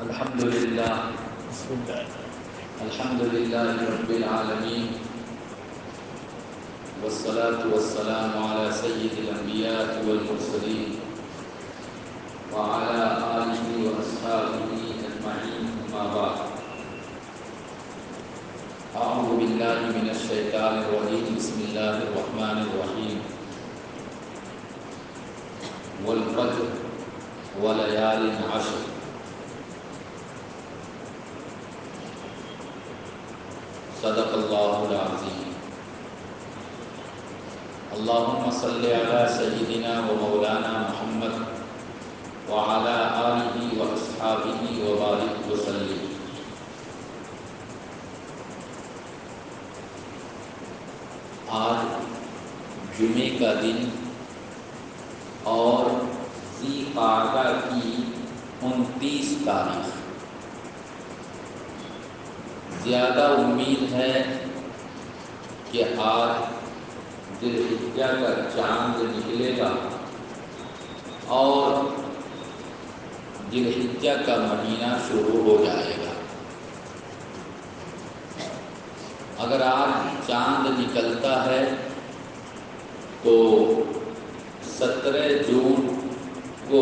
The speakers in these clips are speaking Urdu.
الحمد لله رب العالمين والصلاة والسلام على سيد الأنبياء والمرسلين وعلى آله وأصحابه أجمعين أما بعد أعوذ بالله من الشيطان الرجيم بسم الله الرحمن الرحيم والفجر وليال عشر صدق اللہ العظیم اللہم صلی علی سیدنا و مولانا محمد وعلی آلہ و اصحابہ وبارک وسلم۔ آج جمعے کا دن اور ذی قعدہ کی 29 تاریخ، زیادہ امید ہے کہ آج ذی الحجہ کا چاند نکلے گا اور ذی الحجہ کا مہینہ شروع ہو جائے گا۔ اگر آج چاند نکلتا ہے تو 17 جون کو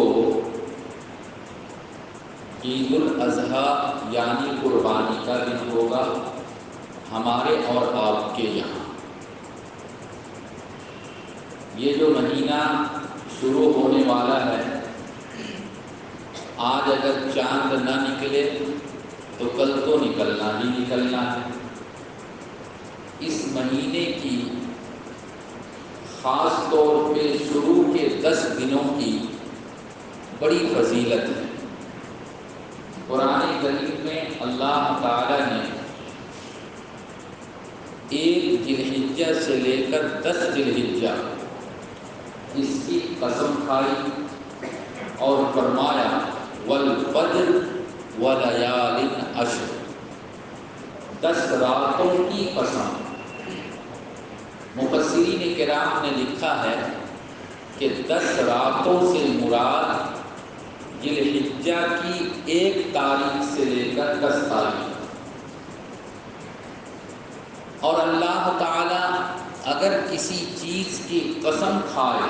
عید الاضحیٰ یعنی قربانی کا دن ہوگا ہمارے اور آپ کے یہاں۔ یہ جو مہینہ شروع ہونے والا ہے، آج اگر چاند نہ نکلے تو کل تو نکلنا ہی نکلنا ہے۔ اس مہینے کی خاص طور پہ شروع کے 10 دنوں کی بڑی فضیلت ہے۔ قرآن کریم میں اللہ تعالی نے 1 ذی الحجہ سے لے کر 10 ذی الحجہ اس کی قسم کھائی اور فرمایا والفجر ولیال عشر، 10 راتوں کی قسم۔ مفسرین کرام نے لکھا ہے کہ 10 راتوں سے مراد ذی الحجہ کی 1 تاریخ سے لے کر 10 تاریخ، اور اللہ تعالی اگر کسی چیز کی قسم کھائے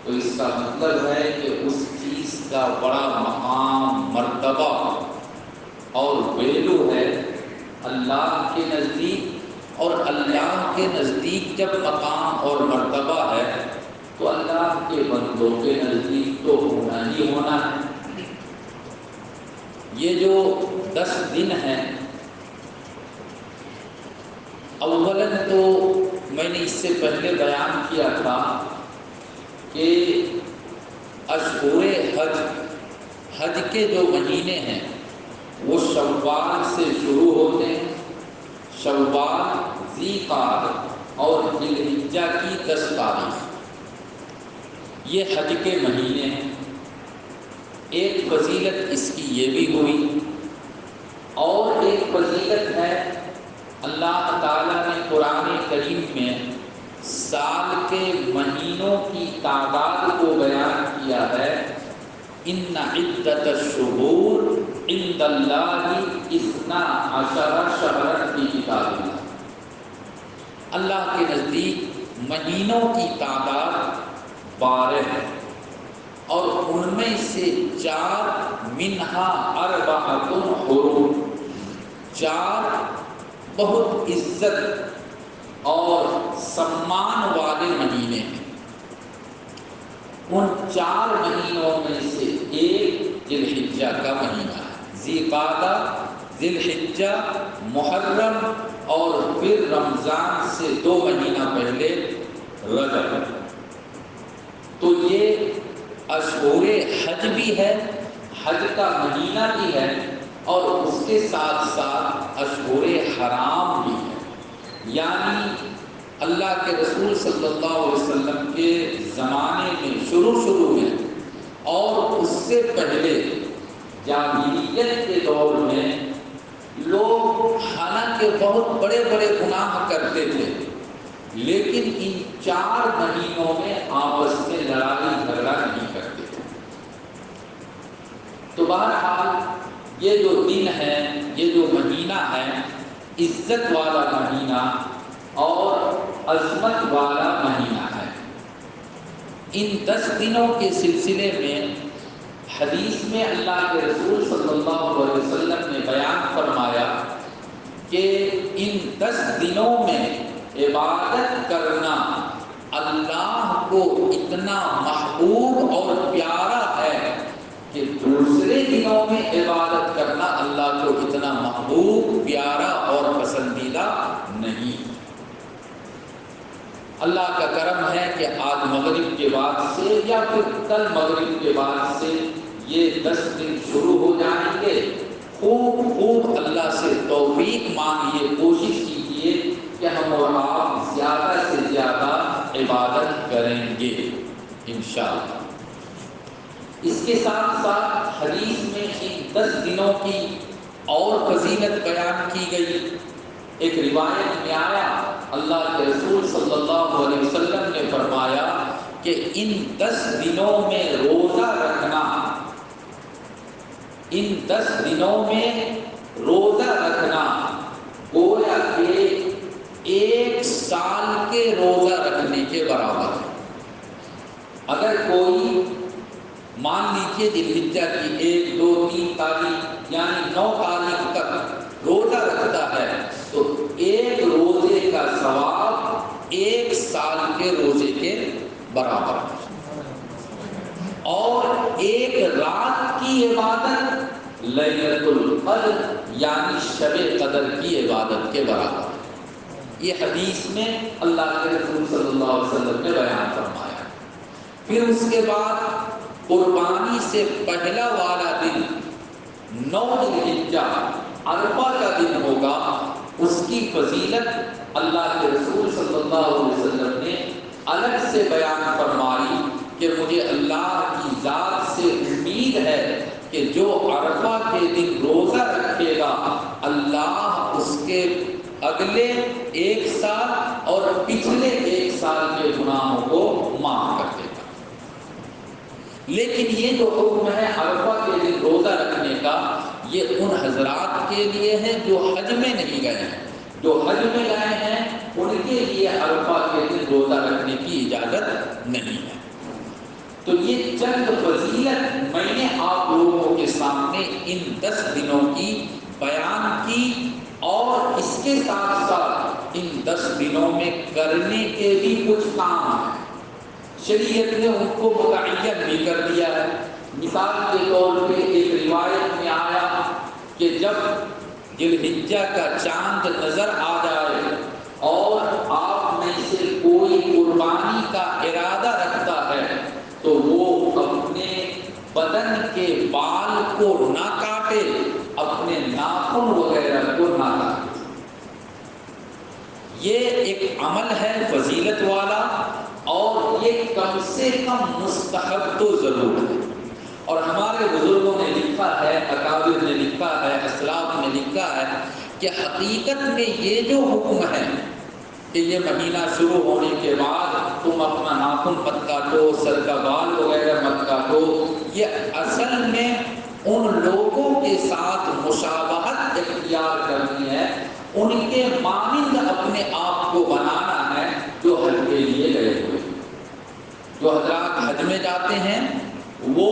تو اس کا مطلب ہے کہ اس چیز کا بڑا مقام، مرتبہ اور ویلو ہے اللہ کے نزدیک، اور اللہ کے نزدیک جب مقام اور مرتبہ ہے تو اللہ کے بندوں کے نزدیک تو ہونا ہی ہونا ہے۔ یہ جو 10 دن ہیں، اولاً تو میں نے اس سے پہلے بیان کیا تھا کہ اشہر حج کے جو مہینے ہیں وہ شوال سے شروع ہوتے ہیں، شوال، ذی قعدہ اور ذی الحجہ کی 10 تاریخ، یہ حج کے مہینے ہیں۔ ایک فضیلت اس کی یہ بھی ہوئی، اور ایک فضیلت ہے اللہ تعالیٰ نے قرآن کریم میں سال کے مہینوں کی تعداد کو بیان کیا ہے۔ ان عدت الشہور عند اللہ 12 شہرا فی کتاب اللہ، اللہ کے نزدیک مہینوں کی تعداد 12 ہے، اور ان میں سے 4 منہا 4 حرم، 4 بہت عزت اور سمان والے مہینے ہیں۔ ان 4 مہینوں میں سے ایک ذی الحجہ کا مہینہ ہے، ذی قعدہ، ذی الحجہ، محرم، اور پھر رمضان سے 2 مہینہ پہلے رجب۔ تو یہ اشہر حج بھی ہے، حج کا مہینہ بھی ہے، اور اس کے ساتھ ساتھ اشہر حرام بھی ہے۔ یعنی اللہ کے رسول صلی اللہ علیہ وسلم کے زمانے میں شروع میں اور اس سے پہلے جاہلیت کے دور میں لوگ حالانکہ بہت بڑے بڑے گناہ کرتے تھے، لیکن ان 4 مہینوں میں آپس میں لڑائی جھگڑا نہیں کرتے تھے۔ تو بہرحال یہ جو دن ہے، یہ جو مہینہ ہے، عزت والا مہینہ اور عظمت والا مہینہ ہے۔ ان 10 دنوں کے سلسلے میں حدیث میں اللہ کے رسول صلی اللہ علیہ وسلم نے بیان فرمایا کہ ان 10 دنوں میں عبادت کرنا اللہ کو اتنا محبوب اور پیارا ہے کہ دوسرے دنوں میں عبادت کرنا اللہ کو اتنا محبوب، پیارا اور پسندیدہ نہیں۔ اللہ کا کرم ہے کہ آج مغرب کے بعد سے یا پھر کل مغرب کے بعد سے یہ 10 دن شروع ہو جائیں گے۔ خوب اللہ سے توفیق مانگیے، کوشش کیجیے کہ ہم اور آپ زیادہ سے زیادہ عبادت کریں گے انشاءاللہ۔ اس کے ساتھ ساتھ حدیث میں ان 10 دنوں کی اور فضیلت بیان کی گئی۔ ایک روایت میں آیا، اللہ کے رسول صلی اللہ علیہ وسلم نے فرمایا کہ ان 10 دنوں میں روزہ رکھنا، ان 10 دنوں میں روزہ رکھنا گویا کہ 1 سال کے روزہ رکھنے کے برابر ہے۔ اگر کوئی مان لیجیے ذوالحجہ کی 1، 2، 3 تاریخ یعنی 9 تاریخ تک روزہ رکھتا ہے تو 1 روزے کا ثواب 1 سال کے روزے کے برابر ہے، اور 1 رات کی عبادت لیلۃ القدر یعنی شب قدر کی عبادت کے برابر ہے۔ یہ حدیث میں اللہ کے رسول صلی اللہ علیہ وسلم نے بیان فرمایا۔ پھر اس کے بعد قربانی سے پہلا والا دن 9 ذوالحجہ عرفہ کا دن ہوگا، اس کی فضیلت اللہ کے رسول صلی اللہ علیہ وسلم نے الگ سے بیان فرمائی کہ مجھے اللہ کی ذات سے امید ہے کہ جو عرفہ کے دن روزہ رکھے گا اللہ اس کے اگلے 1 سال اور پچھلے 1 سال کے گناہوں کو معاف کر دے گا۔ لیکن یہ جو حکم ہے عرفہ کے دن روزہ رکھنے کا، یہ ان حضرات کے لیے ہے جو حج میں نہیں گئے ہیں۔ جو حج میں گئے ہیں ان کے لیے عرفہ کے دن روزہ رکھنے کی اجازت نہیں ہے۔ تو یہ چند فضیلت میں نے آپ لوگوں کے سامنے ان 10 دنوں کی بیان کی، اور اس کے ساتھ ساتھ ان 10 دنوں میں کرنے کے بھی کچھ کام ہیں۔ شریعت نے ان کو متعین بھی کر دیا ہے۔ مثال کے طور پہ ایک روایت میں آیا کہ جب ذوالحجہ کا چاند نظر آ جائے اور آپ میں سے کوئی قربانی کا ارادہ رکھتا ہے تو وہ اپنے بدن کے بال کو نہ کاٹے، اپنے ناخن وغیرہ کو نہ کاٹے۔ یہ ایک عمل ہے فضیلت والا، اور یہ کم سے کم مستحب تو ضرور ہے۔ اور ہمارے بزرگوں نے لکھا ہے، اکابر نے لکھا ہے، اسلاف نے لکھا ہے کہ حقیقت میں یہ جو حکم ہے کہ یہ مہینہ شروع ہونے کے بعد تم اپنا ناخن مت کاٹو، سر کا بال وغیرہ مت کاٹو، یہ اصل میں ان لوگوں کے ساتھ مشابہت اختیار کرنی ہے، ان کے مانند اپنے آپ کو بنانا ہے جو حج کے لیے گئے ہوئے۔ جو حضرات حج میں جاتے ہیں وہ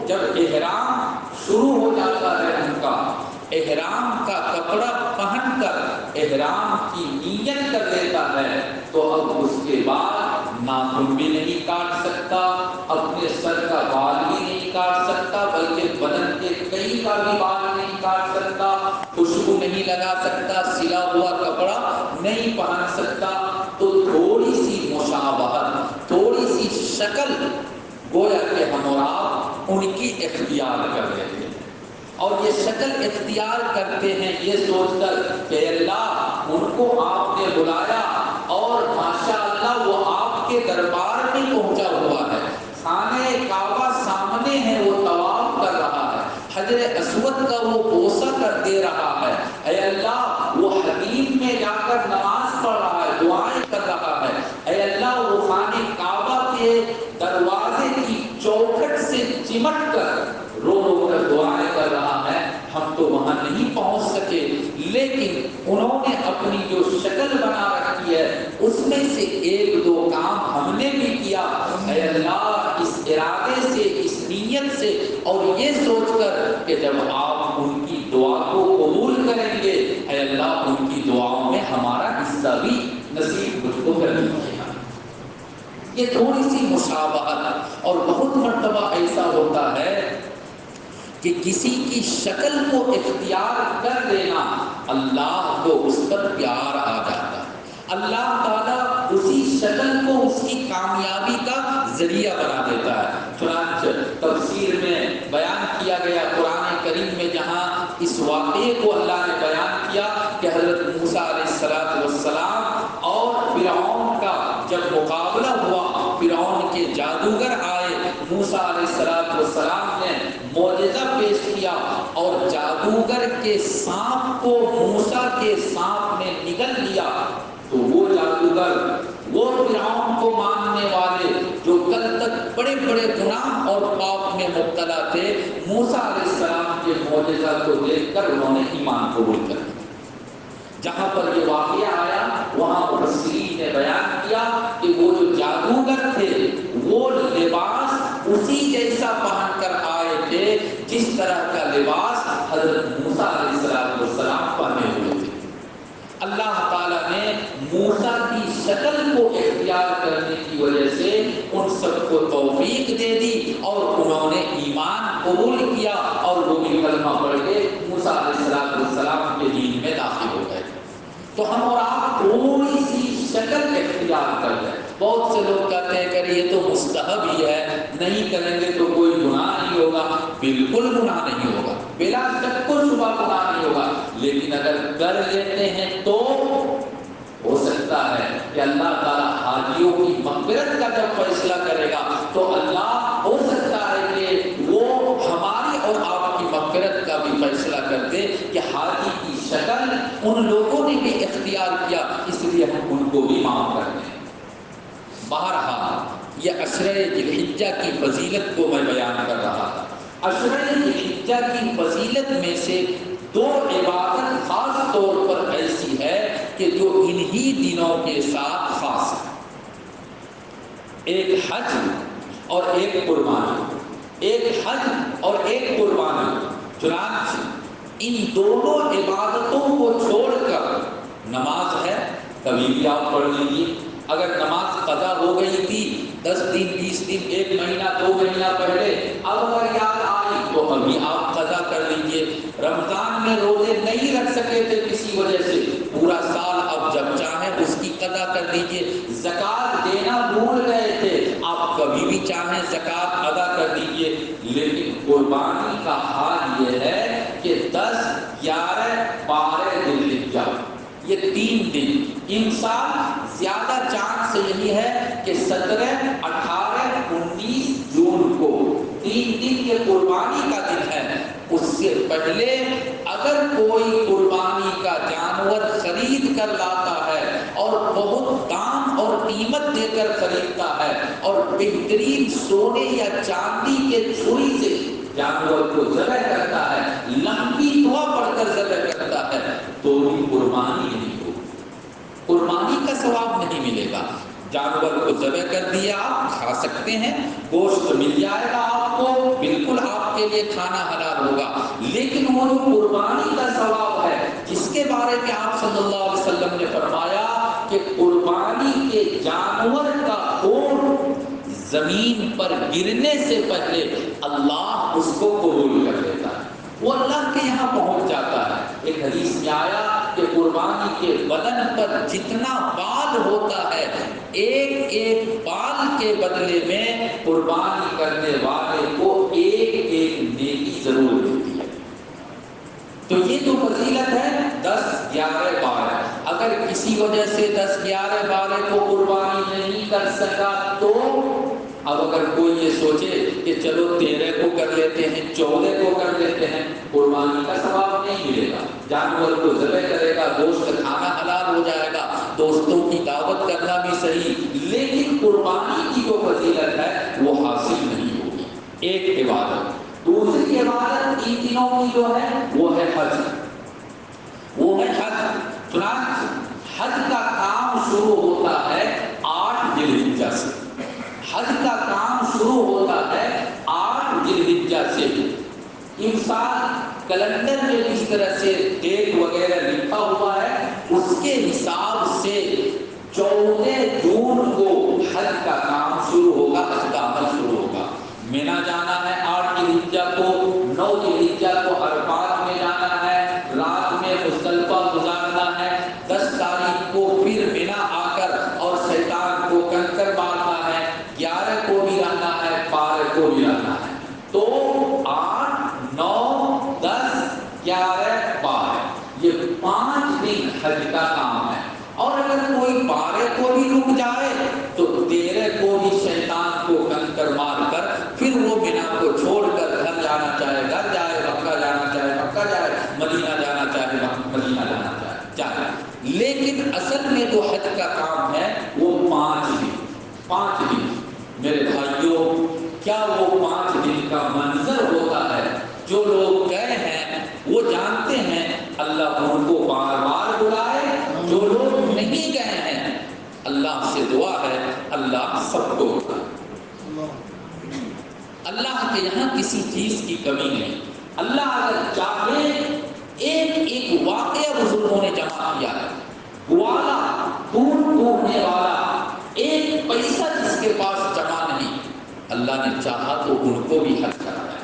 جب احرام شروع ہو جاتا ہے، ان کا احرام کا کپڑا پہن کر احرام کی نیت کر لیتا ہے، تو اب اس کے بعد ناخن بھی نہیں کاٹ سکتا، اپنے سر کا بال بھی نہیں کاٹ سکتا، بلکہ بدن کے کئی کا بھی بال نہیں کاٹ سکتا، خوشبو نہیں لگا سکتا، سلا ہوا کپڑا نہیں پہن سکتا۔ تو تھوڑی سی مشابہت، تھوڑی سی شکل گویا کہ ہم اور آپ ان کی اختیار کر رہے ہیں، اور یہ شکل اختیار کرتے ہیں یہ سوچ کر کہ اللہ ان کو آپ نے بلایا اور ماشاءاللہ وہ آپ کے دربار میں پہنچا ہوا ہے، خانہ کعبہ سامنے ہے، وہ طواف کر رہا ہے، حجر اسود کا وہ بوسہ کر دے رہا ہے، اے اللہ وہ حدیث میں جا کر نماز پڑھ رہا ہے، دعائیں کر رہا ہے، اے اللہ وہ خانہ کعبہ کے دروازے کی چوکھٹ سے چمٹ کر رو رو کر دعائیں کر رہا ہے۔ ہم ایک دو کام ہم نے بھی کیا، اے اللہ اس ارادے سے، اس نیت سے اور یہ سوچ کر کہ جب آپ ان کی دعا کو قبول کریں گے، اے اللہ ان کی دعاؤں میں ہمارا حصہ بھی نصیب مجھ کو کر دیجیے۔ یہ تھوڑی سی مشابہت، اور بہت مرتبہ ایسا ہوتا ہے کہ کسی کی شکل کو اختیار کر دینا، اللہ کو اس پر پیار آ جاتا ہے، اللہ تعالیٰ اسی شکل کو اس کی کامیابی کا ذریعہ بنا دیتا ہے۔ چنانچہ تفسیر میں بیان کیا گیا قرآن کریم میں، جہاں اس واقعے کو اللہ نے بیان کیا کہ حضرت موسیٰ علیہ السلام اور فرعون کا جب مقابلہ ہوا، فرعون کے جادوگر آئے، موسیٰ علیہ السلام نے معجزہ پیش کیا اور جادوگر کے سانپ کو موسیٰ کے سانپ نے نگل لیا، تو وہ جادوگر، وہ فرعون کو ماننے والے جو کل تک بڑے بڑے گناہ اور پاپ میں مبتلا تھے، موسیٰ علیہ السلام کے معجزہ کو دیکھ کر انہوں نے ایمان قبول کر لیا۔ جہاں پر یہ واقعہ آیا وہاں مفسرین نے بیان کیا کہ وہ جو جادوگر تھے وہ لباس اسی جیسا پہن کر آئے تھے جس طرح کا لباس حضرت موسیٰ علیہ السلام پہنے ہوئے تھے۔ اللہ تعالیٰ نے موسیٰ کی شکل کو اختیار کرنے کی وجہ سے ان سب کو توفیق دے دی اور انہوں نے ایمان قبول کیا اور وہ بھی کلمہ پڑھ کے موسیٰ علیہ السلام کے دین میں داخل ہو گئے۔ تو ہم اور آپ تھوڑی سی شکل اختیار کر لیں۔ بہت سے لوگ کہتے ہیں کہ یہ تو مستحب ہی ہے، نہیں کریں گے تو کوئی گناہ نہیں ہوگا۔ بالکل گناہ نہیں ہوگا، بلا شک و شبہ گناہ نہیں ہوگا، لیکن اگر کر لیتے ہیں تو ہو سکتا ہے کہ اللہ تعالیٰ حاجیوں کی مغفرت کا جب فیصلہ کرے گا تو اللہ ہو سکتا ہے کہ وہ ہماری اور آپ کی مغفرت کا بھی فیصلہ کر دے کہ حاجی کی شکل ان لوگوں نے بھی اختیار کیا، اس لیے ہم ان کو بھی معاف کر دیں۔ بہرحال یہ عشرہ ذی الحجہ کی فضیلت کو میں بیان کر رہا تھا۔ عشرہ ذی الحجہ کی فضیلت میں سے دو عبادت خاص طور پر ایسی ہے کہ جو انہی دنوں کے ساتھ خاص ہے، ایک حج اور ایک قربانی، ایک حج اور ایک قربانی۔ چنانچہ ان دونوں عبادتوں کو چھوڑ کر نماز ہے، کبھی بھی آپ پڑھ لیجیے۔ اگر نماز قضا ہو گئی تھی 10 دن 20 دن 1 مہینہ 2 مہینہ پہلے، اب اگر یاد آئی تو ابھی آپ قضا کر لیجیے۔ رمضان میں روزے نہیں رکھ سکے تھے کسی وجہ سے، پورا سال اب جب چاہیں اس کی قضا کر لیجیے۔ زکوٰۃ دینا بھول گئے تھے، آپ کبھی بھی چاہیں زکوٰۃ ادا کر دیجیے۔ لیکن قربانی کا حال یہ ہے کہ 10 11 12 ذی الحجہ، یہ 3 دن، انسان زیادہ چانس یہی ہے کہ 17 18 19 جون کو 3 دن کے قربانی کا دن ہے۔ اس سے پہلے اگر کوئی قربانی کا جانور خرید کر لاتا ہے اور بہت دام اور قیمت دے کر خریدتا ہے اور بہترین سونے یا چاندی کے چھری سے جانور کو ذبح کرتا ہے، لمبی دعا پڑھ کر ذبح کرتا ہے، تو بھی قربانی نہیں ہوگی، قربانی کا ثواب نہیں ملے گا۔ جانور کو ذبح کر دیا، آپ کھا سکتے ہیں، گوشت مل جائے گا آپ کو، بالکل آپ کے لیے کھانا حلال ہوگا، لیکن وہ جو قربانی کا ثواب ہے جس کے بارے میں آپ صلی اللہ علیہ وسلم نے فرمایا کہ قربانی کے جانور کا خون زمین پر گرنے سے پہلے اللہ اس کو قبول کر لیتا ہے، وہ اللہ کے یہاں پہنچ جاتا ہے۔ ایک حدیث میں آیا کہ قربانی کے بدن پر جتنا بال ہوتا ہے، ایک ایک بال کے بدلے میں قربانی کرنے والے کو ایک ایک نیکی ضرور ملتی ہے۔ تو یہ جو فضیلت ہے 10 11 12، اگر کسی وجہ سے 10 11 12 کو قربانی نہیں کر سکا تو اب اگر کوئی یہ سوچے کہ چلو 13 کو کر لیتے ہیں 14 کو کر لیتے ہیں، قربانی کا ثواب نہیں ملے گا، جانور کو ذبح کرے گا، گوشت کھانا حلال ہو جائے گا، دوستوں کی دعوت کرنا بھی صحیح، لیکن قربانی کی جو فضیلت ہے وہ حاصل نہیں ہوگی۔ ایک عبادت۔ دوسری عبادت ان دنوں کی جو ہے وہ ہے حج، وہ ہے حج۔ چنانچہ حج کا کام شروع ہوتا ہے انسان کیلنڈر میں جس طرح سے ڈیٹ وغیرہ لکھا ہوا ہے اس کے حساب سے 14 جون کو حج کا کام شروع ہوگا، حج کا عمل شروع ہوگا۔ مینا جانا ہے 8 ذی الحجہ کو، 9 ذی الحجہ کو عرفات میں جانا ہے، رات میں مزدلفہ گزارنا ہے، 10 تاریخ کو پھر مینا آ کر اور شیطان کو کنکر مارنا ہے، 11 کو بھی رہنا ہے، 12 کو بھی رہنا ہے۔ تو 8، 9، 10، 11، 12 یہ 5 دن حج کا کام ہے۔ اور اگر کوئی 12 کو بھی رک جائے تو 13 کو بھی شیطان کو کنکر مار کر پھر وہ مینا کو چھوڑ کر گھر جانا چاہے گھر جائے، مکہ جانا چاہے مکہ جائے، مدینہ جانا چاہے مدینہ جانا چاہے۔ لیکن اصل میں جو حج کا کام ہے وہ 5 دن۔ میرے بھائیوں، کیا وہ 5 دن کا منظر ہوتا ہے؟ جو لوگ گئے ہیں وہ جانتے ہیں اللہ ان کو بار بار بلائے، جو لوگ نہیں گئے ہیں اللہ سے دعا ہے اللہ سب کو بلائے۔ اللہ کے یہاں کسی چیز کی کمی نہیں۔ اللہ اگر چاہے ایک واقعہ بزرگوں نے جمع کیا ہے، گوالا دور ڈوبنے والا ایک پیسہ جس کے پاس جمع نہیں، اللہ نے چاہا تو ان کو بھی حج کرایا۔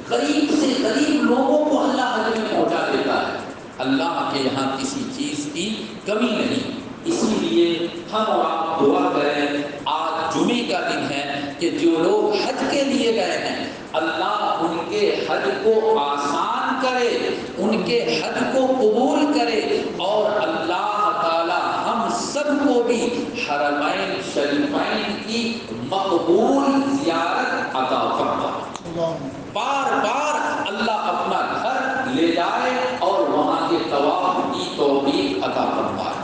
غریب سے غریب لوگوں کو اللہ حج میں پہنچا دیتا ہے۔ اللہ کے یہاں کسی چیز کی کمی نہیں۔ اسی لیے ہم اور آپ دعا کریں، آج جمعے کا دن ہے کہ جو لوگ حج کے لیے گئے ہیں اللہ ان کے حج کو آسان کرے، ان کے حج کو قبول کرے، اور اللہ تعالی ہم سب کو بھی حرمین شریفین کی مقبول زیارت عطا فرمائے۔ بار بار اللہ اپنا گھر لے جائے اور وہاں کے طواف کی توفیق عطا فرمائے۔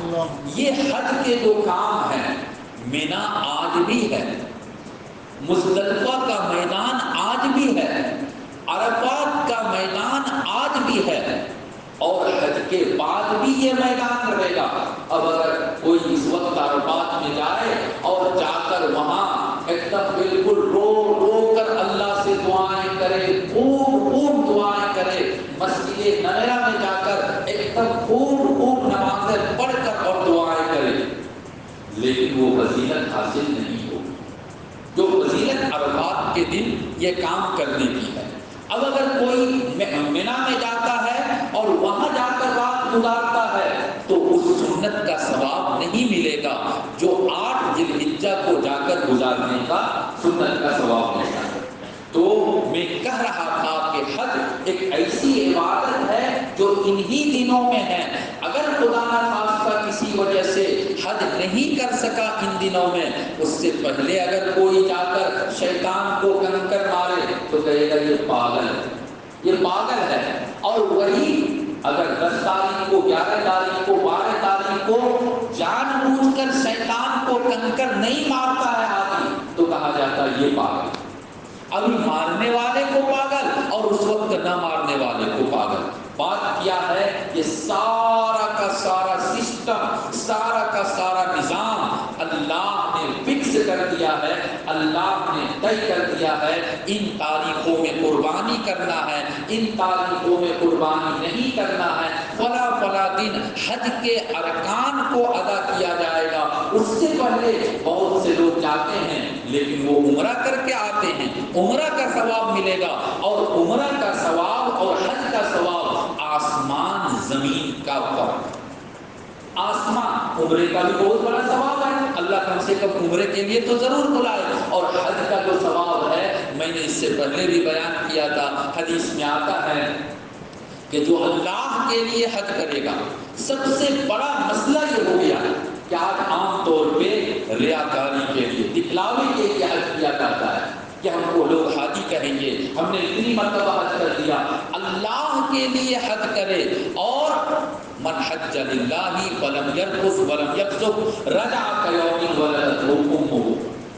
یہ حج کے جو کام ہیں، مینا آج بھی ہے، مزدلفہ کا میدان آج بھی ہے، عرفات کا میدان آج بھی ہے، اور حج کے بعد بھی یہ میدان رہے گا۔ اب اگر کوئی اس وقت عرفات میں جائے اور جا کر وہاں ایک دم بالکل رو رو کر اللہ سے دعائیں کرے، خوب دعائیں کرے، مسجد نمیرہ میں جا کر ایک دم خوب نمازیں پڑھ کر اور دعائیں کرے، لیکن وہ فضیلت حاصل نہیں ہوگی جو فضیلت عرفات کے دن یہ کام کرنے کی ہے۔ اب اگر کوئی مینا میں جاتا ہے اور وہاں جا کر رات گزارتا ہے تو اس سنت کا ثواب نہیں ملے گا جو 8 ذی الحجہ کو جا کر گزارنے کا سنت کا ثواب ملے گا۔ تو میں کہہ رہا تھا کہ حج ایک ایسی عبادت ہے جو انہی دنوں میں ہے۔ اگر خدا نخواستہ کسی وجہ سے حج نہیں کر سکا ان دنوں میں، اس سے پہلے اگر کوئی جا کر شیطان کو کنکر مارے تو کہے گا یہ پاگل ہے، یہ پاگل ہے۔ اور وہی اگر 10 تاریخ کو، 11 تاریخ کو، 12 تاریخ کو جان بوجھ کر شیطان کو کنکر نہیں مارتا ہے آدمی تو کہا جاتا ہے یہ پاگل۔ ابھی مارنے والے کو پاگل اور اس وقت نہ مارنے والے کو پاگل۔ بات کیا ہے، یہ سارا کا سارا سسٹم، سارا کا سارا نظام اللہ نے فکس کر دیا ہے، اللہ نے طے کر دیا ہے۔ ان تاریخوں میں قربانی کرنا ہے، ان تاریخوں میں قربانی نہیں کرنا ہے، فلاں فلاں دن حج کے ارکان کو ادا کیا جائے گا۔ اس سے پہلے بہت سے لوگ جاتے ہیں لیکن وہ عمرہ کر کے آتے ہیں، عمرہ کا ثواب ملے گا، اور عمرہ کا ثواب اور حج کا ثواب آسمان زمین کا فرق۔ آسمان عمرے کا بھی بہت بڑا ثواب ہے، اللہ کم سے کم عمرے کے لیے تو ضرور بلائے، اور حج کا جو ثواب ہے میں نے اس سے پہلے بھی بیان کیا تھا، حدیث میں آتا ہے کہ جو اللہ کے لیے حج کرے گا، سب سے بڑا مسئلہ یہ ہو گیا کہ آج عام طور پہ ریاکاری کے لیے، دکھلاوے کے لیے حج کیا جاتا ہے کہ ہم کو لوگ حاجی کہیں گے، ہم نے اتنی مرتبہ حج کر دیا۔ اللہ کے لیے حج کرے، اور من حج للہ فلم یرفث ولم یفسق رجع کیوم ولدتہ امہ۔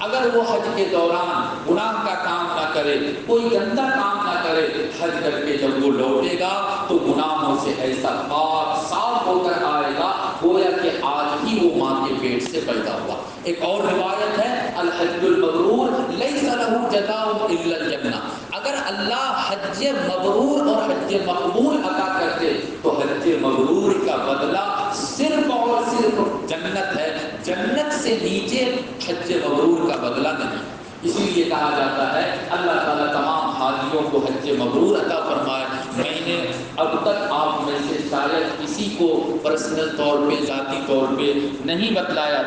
اگر وہ حج کے دوران گناہ کا کام نہ کرے، کوئی گندا کام نہ کرے، حج کر کے جب وہ لوٹے گا تو گناہوں سے ایسا پاک صاف ہو کر آئے گا گویا کہ آج ہی وہ ماں کے پیٹ سے پیدا ہوا۔ ایک اور روایت ہے، الحج المبرور لیس لہ جزاء الا الجنہ۔ اگر اللہ حج مبرور اور حج مقبول عطا کرتے تو حج مبرور کا بدلہ صرف اور صرف جنت ہے، جنت سے نیچے حج مبرور کا بدلہ نہیں۔ اسی لیے کہا جاتا ہے اللہ تعالیٰ تمام حاجیوں کو حج مبرور عطا فرمائے۔ میں نے اب تک آپ میں سے شاید کسی کو پرسنل طور پہ ذاتی طور پہ نہیں بتلایا